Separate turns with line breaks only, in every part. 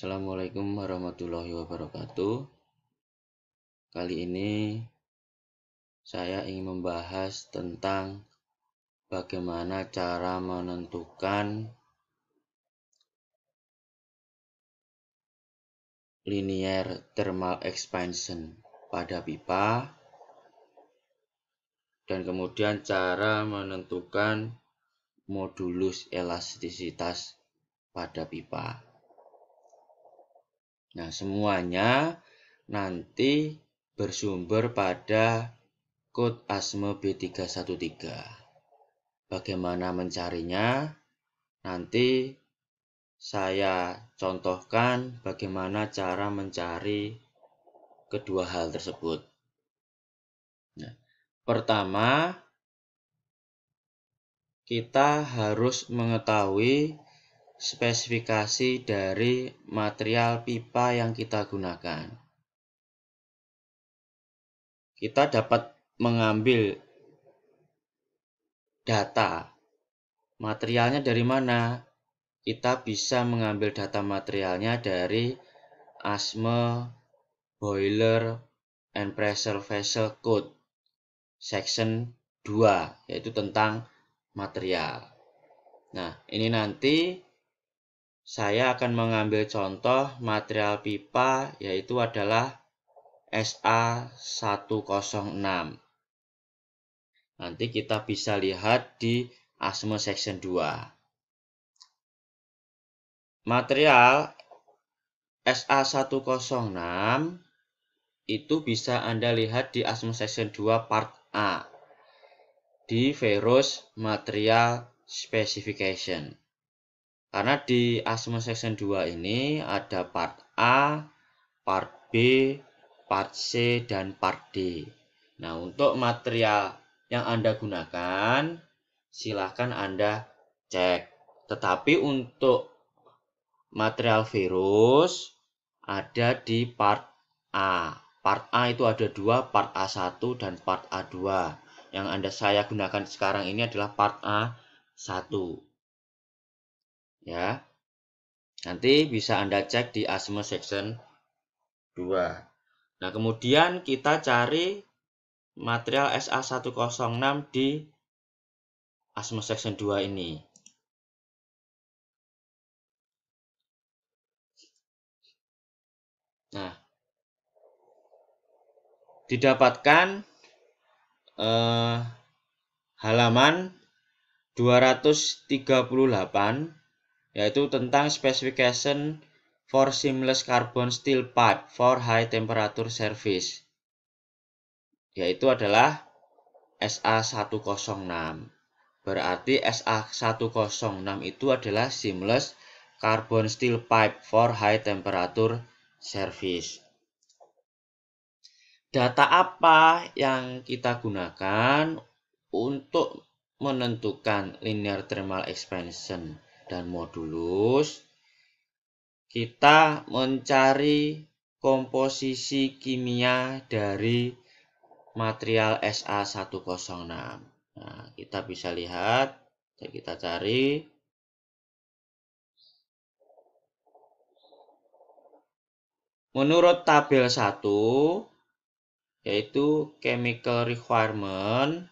Assalamualaikum warahmatullahi wabarakatuh. Kali ini saya ingin membahas tentang bagaimana cara menentukan linear thermal expansion pada pipa dan kemudian cara menentukan modulus elastisitas pada pipa. Nah, semuanya nanti bersumber pada kode ASME B313. Bagaimana mencarinya? Nanti saya contohkan bagaimana cara mencari kedua hal tersebut. Nah, pertama, kita harus mengetahui spesifikasi dari material pipa yang kita gunakan. Kita dapat mengambil data materialnya dari mana? Kita bisa mengambil data materialnya dari ASME Boiler and Pressure Vessel Code Section 2, yaitu tentang material. Nah, ini nanti saya akan mengambil contoh material pipa, yaitu adalah SA106. Nanti kita bisa lihat di ASME Section 2. Material SA106 itu bisa Anda lihat di ASME Section 2 Part A di Ferrous Material Specification. Karena di ASME Section 2 ini ada Part A, Part B, Part C, dan Part D. Nah, untuk material yang Anda gunakan, silakan Anda cek. Tetapi untuk material ferrous ada di Part A. Part A itu ada dua, Part A1 dan Part A2. Yang saya gunakan sekarang ini adalah Part A1. Ya. Nanti bisa Anda cek di ASME Section 2. Nah, kemudian kita cari material SA106 di ASME Section 2 ini. Nah, didapatkan halaman 238, yaitu tentang specification for seamless carbon steel pipe for high temperature service, yaitu adalah SA106. Berarti SA106 itu adalah seamless carbon steel pipe for high temperature service. Data apa yang kita gunakan untuk menentukan linear thermal expansion dan modulus? Kita mencari komposisi kimia dari material SA106. Nah, kita bisa lihat, kita cari. Menurut tabel 1, yaitu chemical requirement,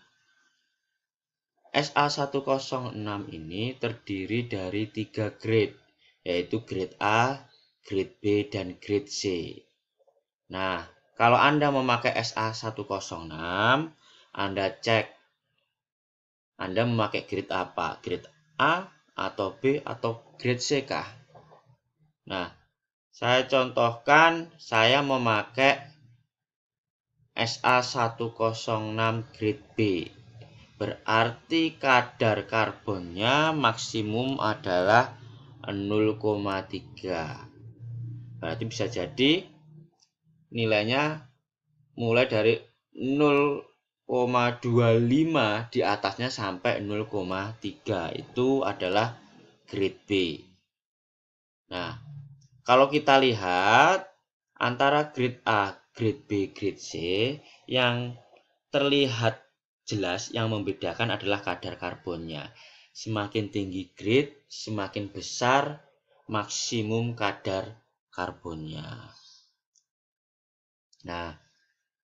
SA106 ini terdiri dari 3 grade, yaitu grade A, grade B, dan grade C. Nah, kalau Anda memakai SA106, Anda cek Anda memakai grade apa? Grade A atau B atau grade C kah? Nah, saya contohkan saya memakai SA106 grade B. Berarti kadar karbonnya maksimum adalah 0,3. Berarti bisa jadi nilainya mulai dari 0,25 di atasnya sampai 0,3. Itu adalah grade B. Nah, kalau kita lihat antara grade A, grade B, grade C, yang terlihat jelas yang membedakan adalah kadar karbonnya. Semakin tinggi grade, semakin besar maksimum kadar karbonnya. Nah,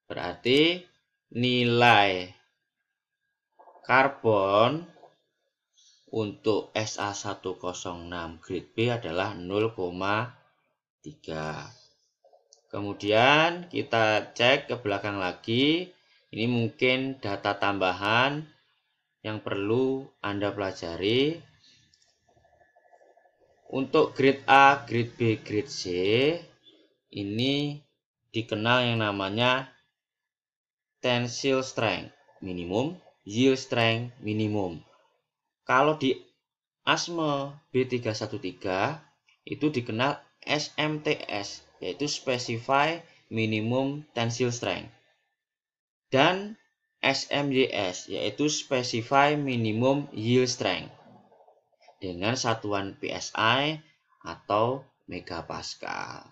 berarti nilai karbon untuk SA106 grade B adalah 0,3. Kemudian kita cek ke belakang lagi. Ini mungkin data tambahan yang perlu Anda pelajari. Untuk grade A, grade B, grade C ini dikenal yang namanya tensile strength minimum, yield strength minimum. Kalau di asma B313 itu dikenal SMTS, yaitu Specify Minimum Tensile Strength. Dan SMYS, yaitu Specify Minimum Yield Strength. Dengan satuan PSI atau megapascal.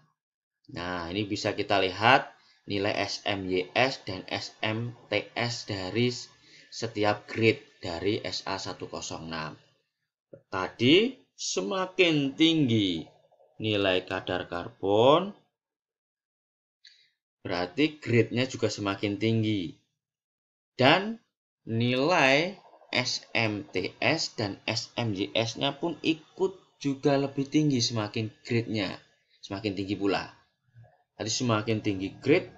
Nah, ini bisa kita lihat nilai SMYS dan SMTS dari setiap grade dari SA106. Tadi semakin tinggi nilai kadar karbon, berarti grade-nya juga semakin tinggi. Dan nilai SMTS dan SMYS-nya pun ikut juga lebih tinggi semakin grade-nya. Semakin tinggi pula. Jadi semakin tinggi grade,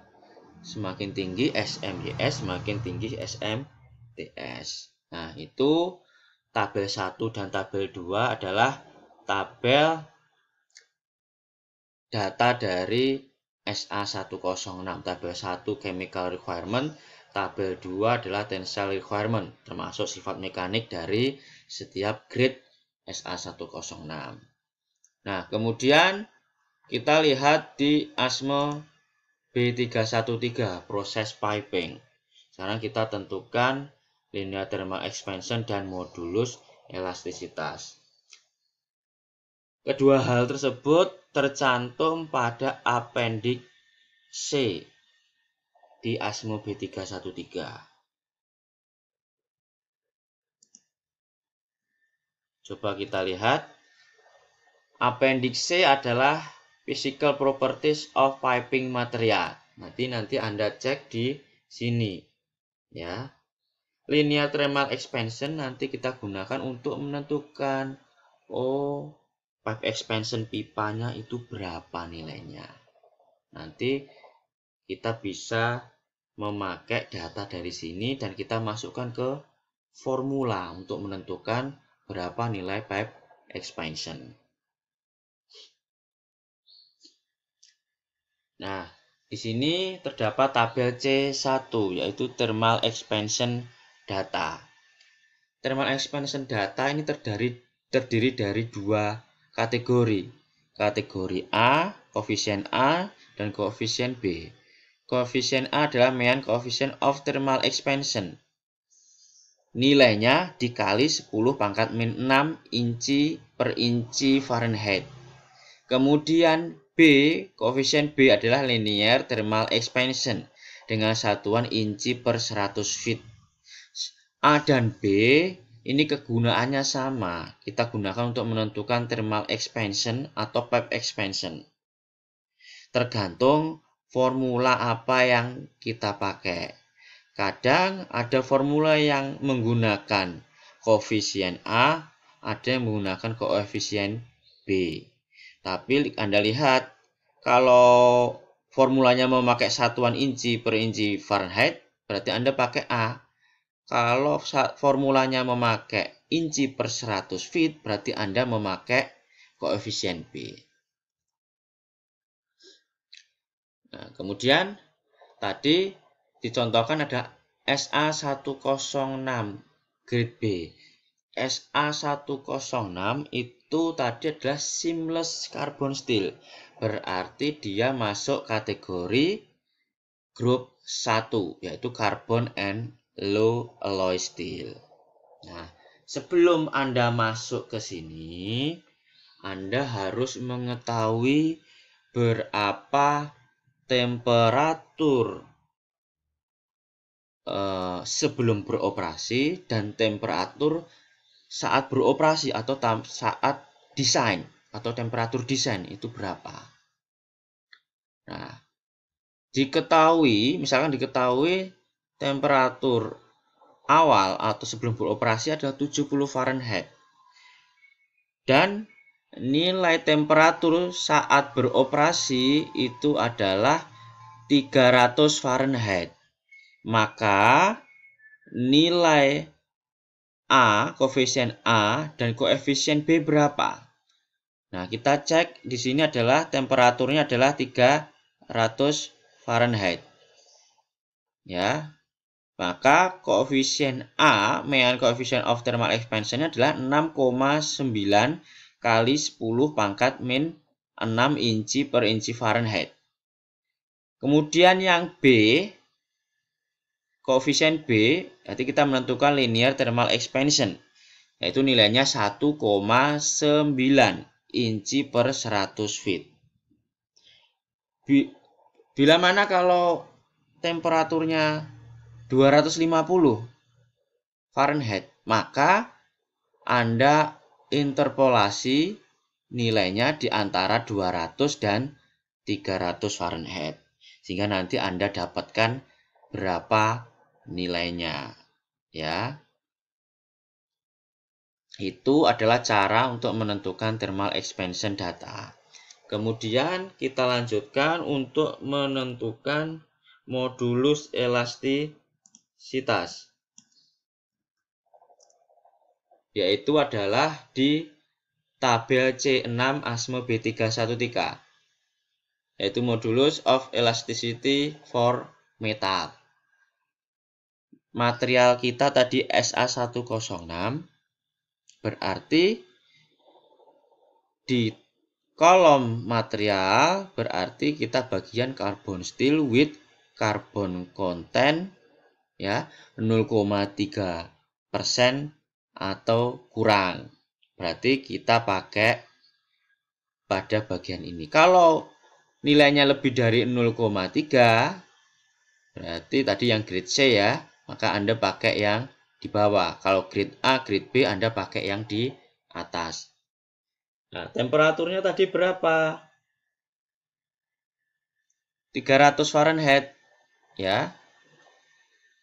semakin tinggi SMYS, semakin tinggi SMTS. Nah, itu tabel 1 dan tabel 2 adalah tabel data dari SA106. Tabel 1 chemical requirement, tabel 2 adalah tensile requirement, termasuk sifat mekanik dari setiap grade SA106. Nah, kemudian kita lihat di asma B313, proses piping. Sekarang kita tentukan linear thermal expansion dan modulus elastisitas. Kedua hal tersebut tercantum pada appendix C di asma B313. Coba kita lihat. Appendix C adalah physical properties of piping material. Nanti Anda cek di sini, ya. Linear thermal expansion nanti kita gunakan untuk menentukan pipe expansion pipanya itu berapa nilainya. Nanti kita bisa memakai data dari sini dan kita masukkan ke formula untuk menentukan berapa nilai pipe expansion. Nah, di sini terdapat tabel C1, yaitu thermal expansion data. Thermal expansion data ini terdiri dari dua kategori. Kategori A, koefisien A, dan koefisien B. Koefisien A adalah mean coefficient of thermal expansion. Nilainya dikali 10 pangkat min 6 inci per inci Fahrenheit. Kemudian B, koefisien B adalah linear thermal expansion dengan satuan inci per 100 feet. A dan B ini kegunaannya sama. Kita gunakan untuk menentukan thermal expansion atau pipe expansion. Tergantung formula apa yang kita pakai. Kadang ada formula yang menggunakan koefisien A, ada yang menggunakan koefisien B. Tapi Anda lihat, kalau formulanya memakai satuan inci per inci Fahrenheit, berarti Anda pakai A. Kalau formulanya memakai inci per 100 feet, berarti Anda memakai koefisien B. Nah, kemudian tadi dicontohkan ada SA106 grade B. SA106 itu tadi adalah seamless carbon steel. Berarti dia masuk kategori grup 1, yaitu carbon and low alloy steel. Nah, sebelum Anda masuk ke sini, Anda harus mengetahui berapa temperatur sebelum beroperasi dan temperatur saat beroperasi atau saat desain atau temperatur desain itu berapa. Nah, misalkan diketahui temperatur awal atau sebelum beroperasi adalah 70 Fahrenheit. Dan nilai temperatur saat beroperasi itu adalah 300 Fahrenheit. Maka nilai koefisien A dan koefisien B berapa? Nah, kita cek di sini adalah temperaturnya adalah 300 Fahrenheit. Ya. Maka koefisien A, mean coefficient of thermal expansion adalah 6,9 kali 10 pangkat min 6 inci per inci Fahrenheit. Kemudian yang B, koefisien B, berarti kita menentukan linear thermal expansion, yaitu nilainya 1,9 inci per 100 feet. Bila mana kalau temperaturnya 250 Fahrenheit, maka Anda interpolasi nilainya di antara 200 dan 300 Fahrenheit. Sehingga nanti Anda dapatkan berapa nilainya. Ya. Itu adalah cara untuk menentukan thermal expansion data. Kemudian kita lanjutkan untuk menentukan modulus elastisitas, yaitu adalah di tabel C6 ASME B313, yaitu modulus of elasticity for metal. Material kita tadi SA106, berarti di kolom material berarti kita bagian carbon steel with carbon content ya 0,3% atau kurang. Berarti kita pakai pada bagian ini. Kalau nilainya lebih dari 0,3 berarti tadi yang grade C ya, maka Anda pakai yang di bawah. Kalau grade A, grade B Anda pakai yang di atas. Nah, temperaturnya tadi berapa? 300 Fahrenheit ya.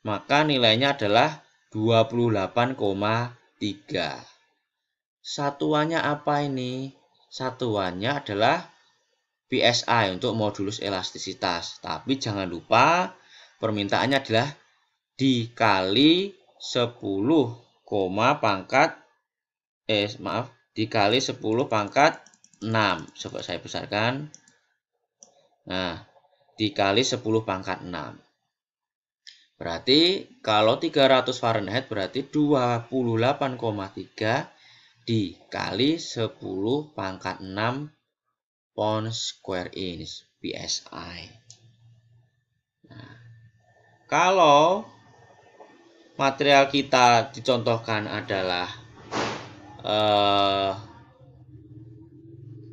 Maka nilainya adalah 28,3. Satuannya apa ini? Satuannya adalah PSI untuk modulus elastisitas. Tapi jangan lupa permintaannya adalah dikali 10, dikali 10 pangkat 6. Coba saya besarkan. Nah, dikali 10 pangkat 6. Berarti kalau 300 Fahrenheit berarti 28,3 dikali 10 pangkat 6 pound square inch PSI. Nah, kalau material kita dicontohkan adalah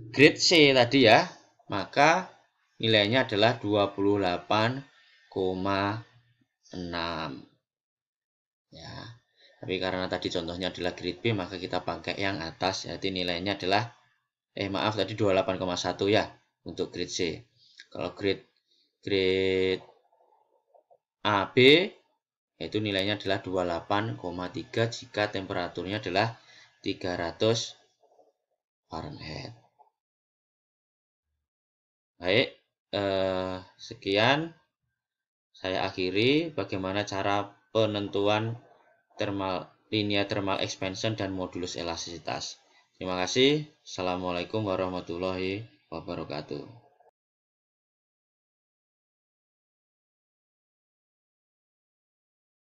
grade C tadi ya, maka nilainya adalah 28,6 ya. Tapi karena tadi contohnya adalah grade B, maka kita pakai yang atas, yaitu nilainya adalah tadi 28,1 ya untuk grade C. Kalau grade AB yaitu nilainya adalah 28,3 jika temperaturnya adalah 300 Fahrenheit. Baik, sekian saya akhiri bagaimana cara penentuan linear thermal expansion dan modulus elastisitas. Terima kasih. Assalamualaikum warahmatullahi wabarakatuh.